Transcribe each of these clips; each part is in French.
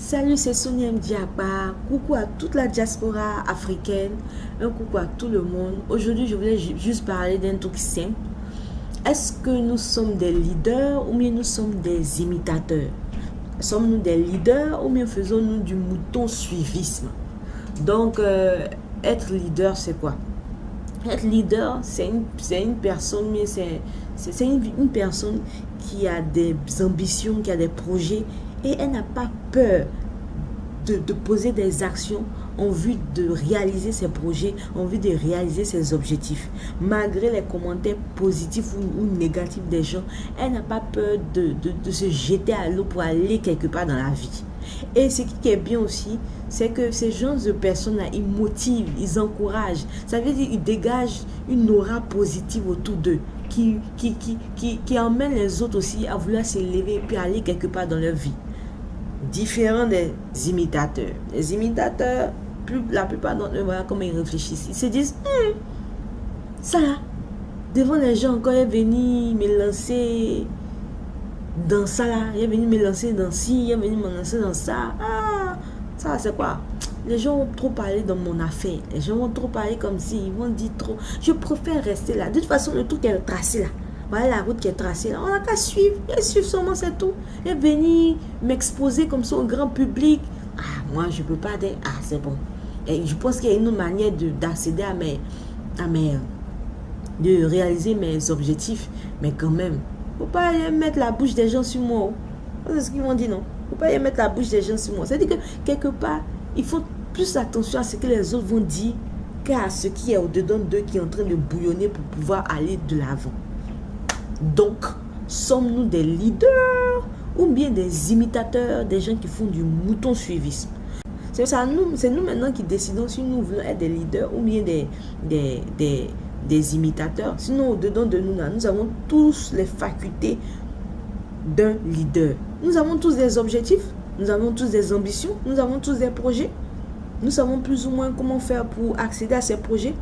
Salut, c'est Sonia Mdiaba. Coucou à toute la diaspora africaine. Un coucou à tout le monde. Aujourd'hui, je voulais juste parler d'un truc simple. Est-ce que nous sommes des leaders ou bien nous sommes des imitateurs? Sommes-nous des leaders ou bien faisons-nous du mouton suivisme? Donc, être leader, c'est quoi? Être leader, c'est une personne, mais c'est une personne qui a des ambitions, qui a des projets et elle n'a pas peur de poser des actions en vue de réaliser ses projets, en vue de réaliser ses objectifs. Malgré les commentaires positifs ou négatifs des gens, elle n'a pas peur de se jeter à l'eau pour aller quelque part dans la vie. Et ce qui est bien aussi, c'est que ces gens de personnes-là, ils motivent, ils encouragent. Ça veut dire qu'ils dégagent une aura positive autour d'eux, qui emmène les autres aussi à vouloir s'élever et puis aller quelque part dans leur vie. Différent des imitateurs. Les imitateurs, la plupart d'entre eux, voilà comment ils réfléchissent. Ils se disent, ça là, devant les gens, quand il est venu me lancer dans ça là, il est venu me lancer dans ci, il est venu me lancer dans ça. Ah, ça c'est quoi? Les gens vont trop parler dans mon affaire. Les gens vont trop parler comme si, ils vont dire trop. Je préfère rester là. De toute façon, le truc est tracé là. Voilà la route qui est tracée là. On n'a qu'à suivre. Et suivre seulement, c'est tout. Et venir m'exposer comme ça au grand public. Ah, moi, je ne peux pas dire. Ah, c'est bon. Et je pense qu'il y a une autre manière d'accéder de réaliser mes objectifs. Mais quand même, faut pas mettre la bouche des gens sur moi. C'est ce qu'ils vont dire, non? Faut pas mettre la bouche des gens sur moi. C'est-à-dire que quelque part, il faut plus attention à ce que les autres vont dire qu'à ce qui est au-dedans d'eux qui est en train de bouillonner pour pouvoir aller de l'avant. Donc, sommes-nous des leaders ou bien des imitateurs, des gens qui font du mouton suivisme? C'est nous maintenant qui décidons si nous voulons être des leaders ou bien des imitateurs. Sinon, au-dedans de nous, là, nous avons tous les facultés d'un leader. Nous avons tous des objectifs, nous avons tous des ambitions, nous avons tous des projets. Nous savons plus ou moins comment faire pour accéder à ces projets.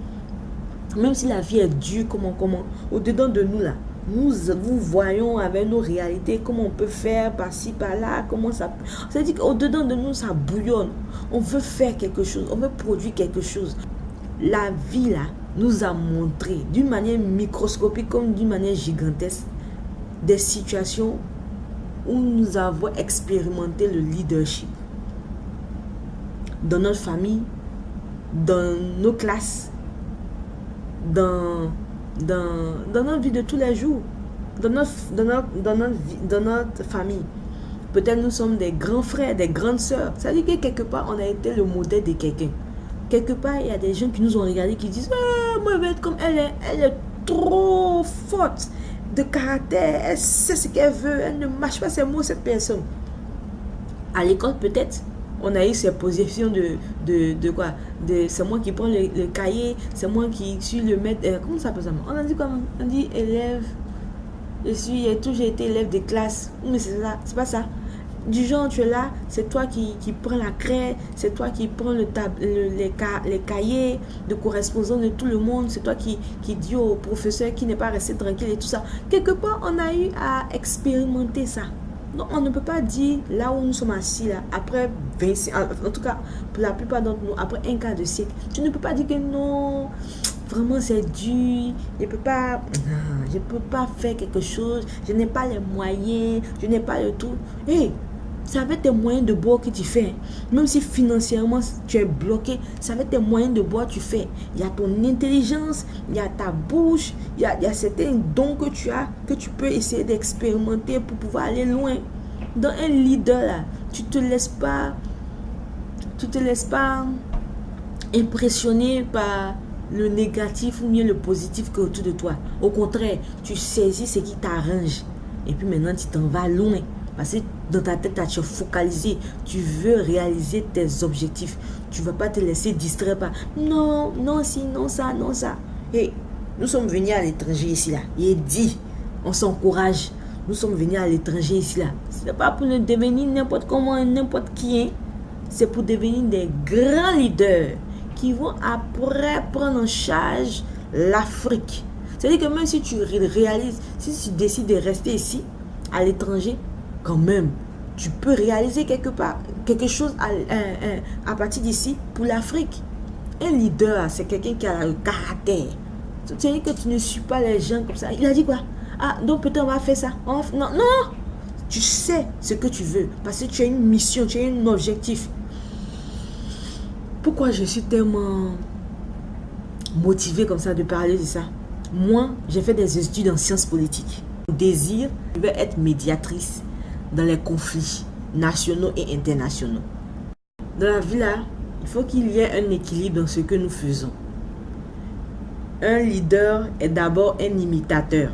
Même si la vie est dure, comment, au-dedans de nous, là, nous voyons avec nos réalités comment on peut faire par-ci, par-là, comment ça... C'est-à-dire qu'au-dedans de nous, ça bouillonne. On veut faire quelque chose, on veut produire quelque chose. La vie, là, nous a montré d'une manière microscopique comme d'une manière gigantesque des situations où nous avons expérimenté le leadership. Dans notre famille, dans nos classes, dans notre vie de tous les jours, dans notre famille. Peut-être nous sommes des grands frères, des grandes sœurs. Ça veut dire que quelque part, on a été le modèle de quelqu'un. Quelque part, il y a des gens qui nous ont regardé, qui disent « moi, je vais être comme elle est trop forte de caractère, elle sait ce qu'elle veut, elle ne mâche pas ses mots, cette personne. » À l'école, peut-être, on a eu ces positions de quoi? C'est moi qui prends le cahier, c'est moi qui suis le maître. Comment ça s'appelle ça? On a dit comme, on dit élève. J'ai toujours été élève de classe. Mais c'est ça, c'est pas ça. Du genre, tu es là, c'est toi qui prends la craie, c'est toi qui prends les cahiers de correspondance de tout le monde, c'est toi qui dis au professeur qui n'est pas resté tranquille et tout ça. Quelque part, on a eu à expérimenter ça. Donc, on ne peut pas dire, là où nous sommes assis, là, après 20, en tout cas, pour la plupart d'entre nous, après un quart de siècle, tu ne peux pas dire que non, vraiment c'est dur, je ne peux pas faire quelque chose, je n'ai pas les moyens, je n'ai pas le tout. Hey, c'est avec tes moyens de bord que tu fais. Même si financièrement tu es bloqué, c'est avec tes moyens de bord que tu fais. Il y a ton intelligence, il y a ta bouche, il y a certains dons que tu as, que tu peux essayer d'expérimenter pour pouvoir aller loin. Dans un leader là, tu te laisses pas impressionner par le négatif ou bien le positif qui est autour de toi. Au contraire, tu saisis ce qui t'arrange. Et puis maintenant, tu t'en vas loin. Parce que dans ta tête, tu es focalisé. Tu veux réaliser tes objectifs. Tu ne vas pas te laisser distraire par non, si, non, ça, non, ça. Hey, nous sommes venus à l'étranger ici, là. Il dit, on s'encourage. Nous sommes venus à l'étranger ici, là. Ce n'est pas pour ne devenir n'importe comment, n'importe qui. C'est pour devenir des grands leaders qui vont après prendre en charge l'Afrique. C'est-à-dire que même si tu réalises, si tu décides de rester ici, à l'étranger, quand même, tu peux réaliser quelque part quelque chose à partir d'ici pour l'Afrique. Un leader, c'est quelqu'un qui a le caractère. Tu sais que tu ne suis pas les gens comme ça. Il a dit quoi? Ah, donc peut-être on va faire ça. Non, non. Tu sais ce que tu veux parce que tu as une mission, tu as un objectif. Pourquoi je suis tellement motivée comme ça de parler de ça? Moi, j'ai fait des études en sciences politiques. Mon désir, je veux être médiatrice dans les conflits nationaux et internationaux. Dans la vie là, il faut qu'il y ait un équilibre dans ce que nous faisons. Un leader est d'abord un imitateur.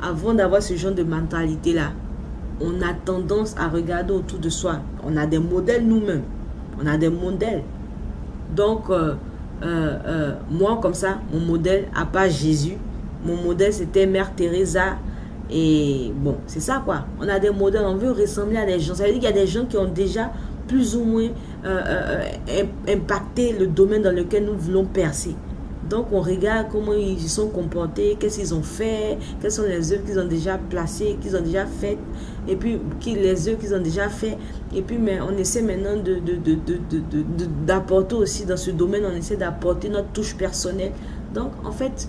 Avant d'avoir ce genre de mentalité là, on a tendance à regarder autour de soi. On a des modèles nous-mêmes. On a des modèles. Donc, moi comme ça, mon modèle, à part Jésus, mon modèle c'était Mère Teresa. Et bon, c'est ça quoi. On a des modèles, on veut ressembler à des gens. Ça veut dire qu'il y a des gens qui ont déjà plus ou moins impacté le domaine dans lequel nous voulons percer. Donc on regarde comment ils se sont comportés, qu'est-ce qu'ils ont fait, quelles sont les œuvres qu'ils ont déjà placées, qu'ils ont déjà faites, et puis les œuvres qu'ils ont déjà fait. Et puis mais on essaie maintenant d'apporter aussi dans ce domaine, on essaie d'apporter notre touche personnelle. Donc en fait,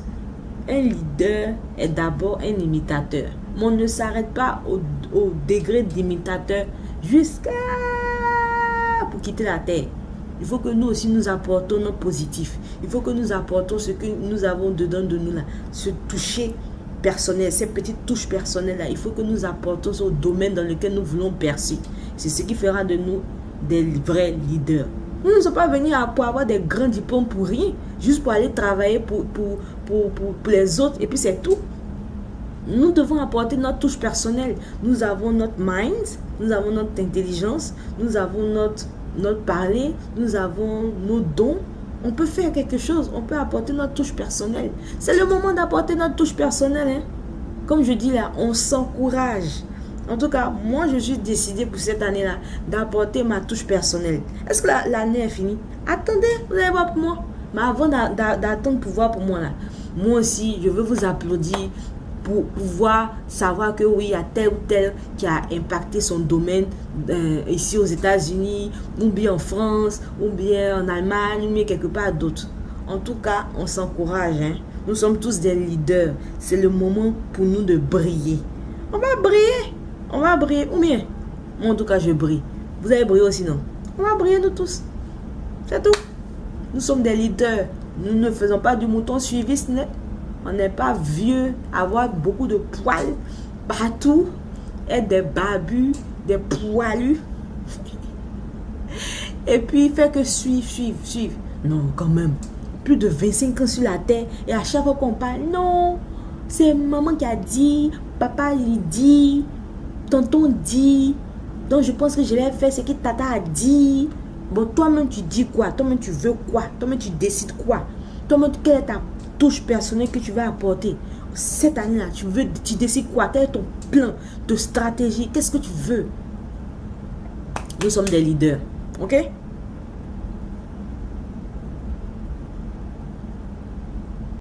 un leader est d'abord un imitateur. Mais on ne s'arrête pas au degré d'imitateur jusqu'à pour quitter la terre. Il faut que nous aussi nous apportons notre positif. Il faut que nous apportons ce que nous avons dedans de nous là. Ce toucher personnel, ces petites touches personnelles là. Il faut que nous apportons au domaine dans lequel nous voulons percer. C'est ce qui fera de nous des vrais leaders. Nous ne sommes pas venus pour avoir des grands diplômes pour rien. Juste pour aller travailler pour les autres. Et puis c'est tout. Nous devons apporter notre touche personnelle. Nous avons notre mind. Nous avons notre intelligence. Nous avons notre parler, nous avons nos dons, on peut faire quelque chose, on peut apporter notre touche personnelle. C'est le moment d'apporter notre touche personnelle. Hein? Comme je dis là, on s'encourage. En tout cas, moi je suis décidée pour cette année-là d'apporter ma touche personnelle. Est-ce que l'année est finie? Attendez, vous allez voir pour moi. Mais avant d'attendre pour voir pour moi là, moi aussi je veux vous applaudir pour pouvoir savoir que oui, il y a tel ou tel qui a impacté son domaine ici aux États-Unis, ou bien en France, ou bien en Allemagne, ou bien quelque part d'autre. En tout cas, on s'encourage. Hein? Nous sommes tous des leaders. C'est le moment pour nous de briller. On va briller. On va briller. Ou bien, moi en tout cas, je brille. Vous allez briller aussi, non? On va briller nous tous. C'est tout. Nous sommes des leaders. Nous ne faisons pas du mouton suiviste. On n'est pas vieux, avoir beaucoup de poils partout, être des barbus, des poilus. Et puis, faire que suivre. Non, quand même. Plus de 25 ans sur la terre. Et à chaque fois qu'on parle, non, c'est maman qui a dit, papa il dit, tonton dit. Donc, je pense que je vais faire ce que tata a dit. Bon, toi-même, tu dis quoi? Toi-même, tu veux quoi? Toi-même, tu décides quoi? Toi-même, quelle est ta touche personnelle que tu vas apporter cette année-là? Tu décides quoi? Quel est ton plan de stratégie? Qu'est-ce que tu veux? Nous sommes des leaders, ok?